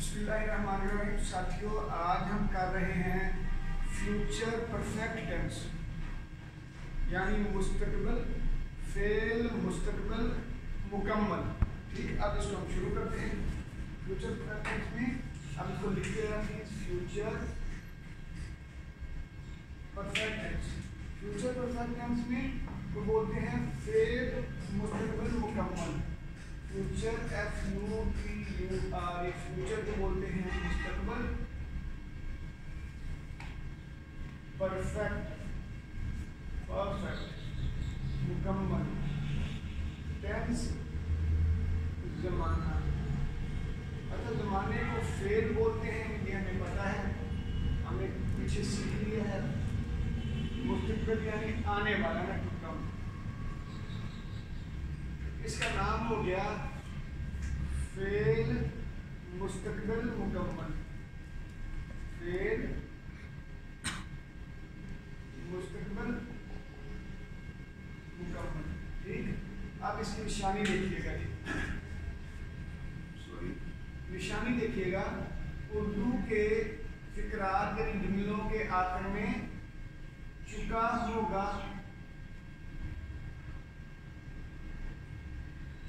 बिस्मिल्लाहिर्रहमानिर्रहीम। साथियों, आज हम कर रहे हैं फ्यूचर परफेक्ट टेंस, यानी मुस्तकबिल फेल मुस्तकबिल मुकम्मल। ठीक, अब इसको हम शुरू करते हैं। फ्यूचर परफेक्ट टेंस में अब इसको लिखते हैं future perfect tense. Future perfect tense में वो बोलते हैं फेल मुस्तकबिल मुकम्मल। फ्यूचर FUTUR, फ्यूचर को बोलते हैं मुस्तकबिल परफेक्ट मुकम्मल टेंस जमाना। अच्छा, जमाने को फेल बोलते हैं, ये हमें पता है, हमने पीछे सीख लिया है। मुस्तकबिल यानी आने वाला ना, टू कम। इसका नाम हो गया फेल मुस्तकबिल मुकम्मल। फेल मुस्तकबिल मुकम्मल। ठीक, अब इसकी निशानी देखिएगा जी, निशानी देखिएगा। उर्दू के फिकरात यानी जुमलों के आखिर में चुका होगा,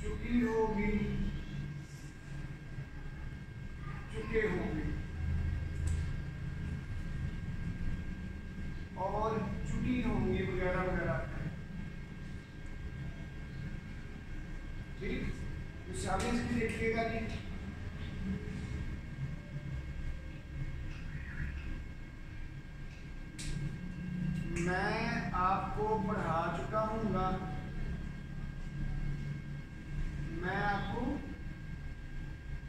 चुकी होगी, चुके होंगे और चुकी होंगी वगैरह वगैरह। ठीक, मिसालें इसकी देखिएगा जी। मैं आपको पढ़ा चुका हूँगा, मैं आपको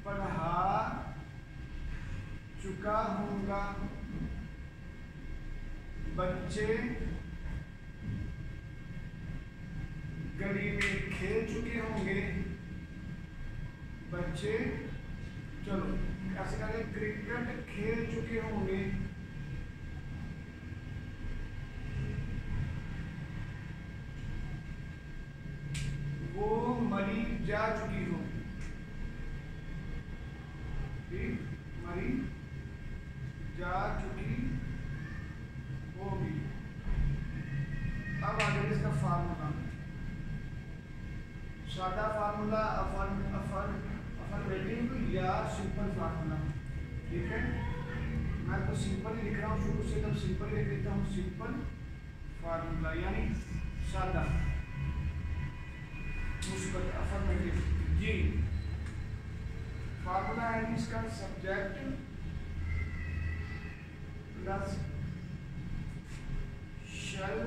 पढ़ा चुका हूँगा। बच्चे गली में खेल चुके होंगे, बच्चे, चलो ऐसे करें, क्रिकेट खेल चुके होंगे। वो मरी जा चुकी हो, ठीक, मरी जा चुकी होगी। अब आगे इसका फार्मूला, सादा फार्मूला, अफर्मेटिव या सिंपल फार्मूला। ठीक है, मैं तो सिंपल ही लिख रहा हूँ शुरू से, तब सिंपल लिख देता हूँ। सिंपल फार्मूला यानी सादा मुस्बत अफर्मेटिव जी। फार्मूला है इसका सब्जेक्ट प्लस शल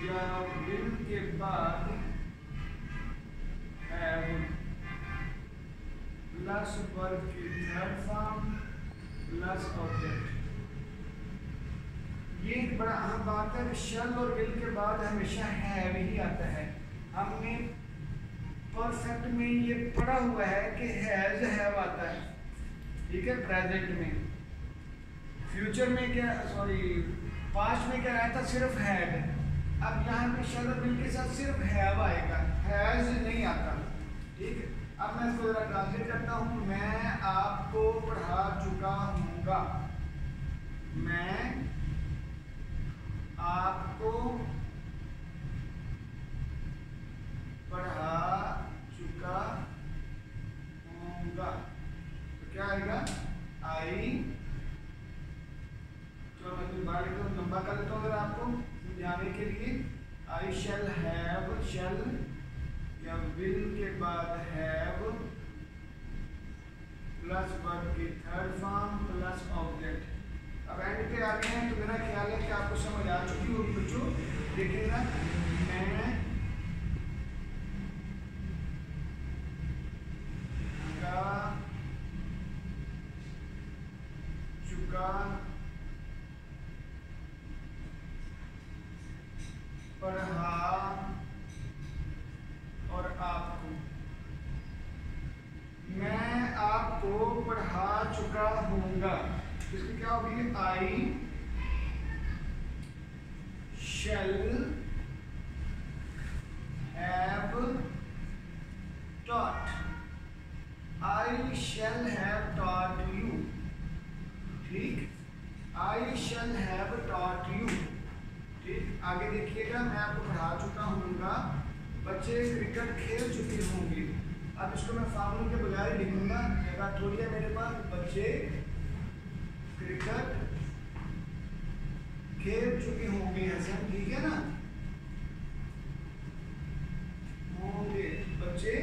या विल के बाद हैव प्लस वर्ब की थर्ड फॉर्म प्लस ऑब्जेक्ट। ये एक बड़ा अहम बात है, शल और विल के बाद हमेशा हैव ही आता है। हमने परफेक्ट में ये पढ़ा हुआ है कि हैज हैव आता है, ठीक है, प्रेजेंट में। फ्यूचर में क्या, सॉरी पास्ट में क्या रहता, सिर्फ हैड। अब यहाँ पे शल और विल के साथ सिर्फ हैव आएगा, हैज नहीं आता। ठीक है, अब मैं इसको जरा ट्रांसलेट करता हूँ। मैं आपको पढ़ा चुका हूँगा, मैं आपको पढ़ा चुका हूँगा। तो क्या आएगा, आई, तो मैं दोबारा लिखता हूँ, लंबा कर देता हूँ अगर आपको समझाने के लिए। आई शैल हैव, शैल या विल के बाद हैव प्लस वर्ब की थर्ड फॉर्म प्लस ऑब्जेक्ट। अब एंड पे आ गए हैं, तो मेरा ख्याल है कि आपको समझ आ चुकी होगी बच्चों। देखिएगा, मैं चुका पढ़ा और आपको, मैं आपको पढ़ा चुका हूँगा। इसकी क्या होगी, I shall have taught. I shall have taught I shall have taught you. ठीक, आगे देखिएगा, मैं आपको पढ़ा चुका हूँगा, बच्चे क्रिकेट खेल चुके होंगे। अब इसको मैं फार्मूले के बगैर ही लिखूंगा, जगह थोड़ी है मेरे पास। बच्चे क्रिकेट खेल चुके होंगे, हसन, ठीक है ना, होंगे, बच्चे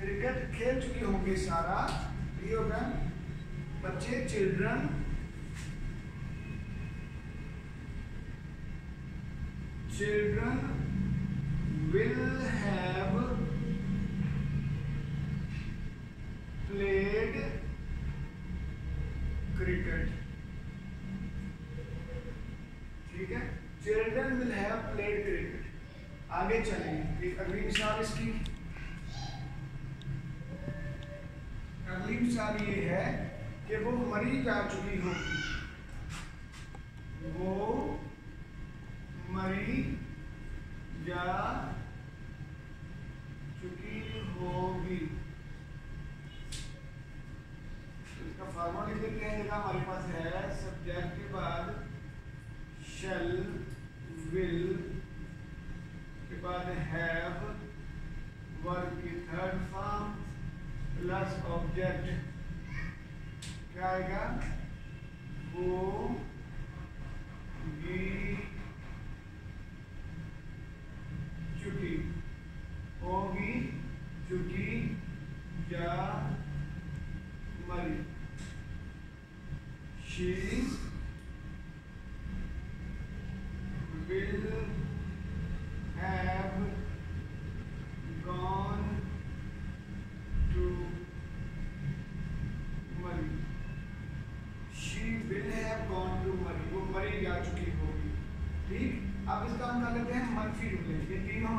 क्रिकेट खेल चुके होंगे, सारा ये होगा बच्चे, children will have played cricket। ठीक है, children will have played cricket। आगे चलेंगे, एक अगली मिसाल इसकी। अगली मिसाल ये है कि वो मरी जा चुकी होगी, वो मरी जा चुकी होगी। इसका फॉर्मूला लिख देते हैं, देखा हमारे पास है सब्जेक्ट के बाद शैल, विल के बाद हैव, वर्ब की थर्ड फॉर्म प्लस ऑब्जेक्ट, क्या आएगा, वो चुकी, होगी, चुकी, जा, मरी। She will have gone to मरी। She will have gone to मरी, वो मरी जा चुकी होगी। ठीक, अब इसका हम कर लेते हैं मनफी जुमले, ये तीनों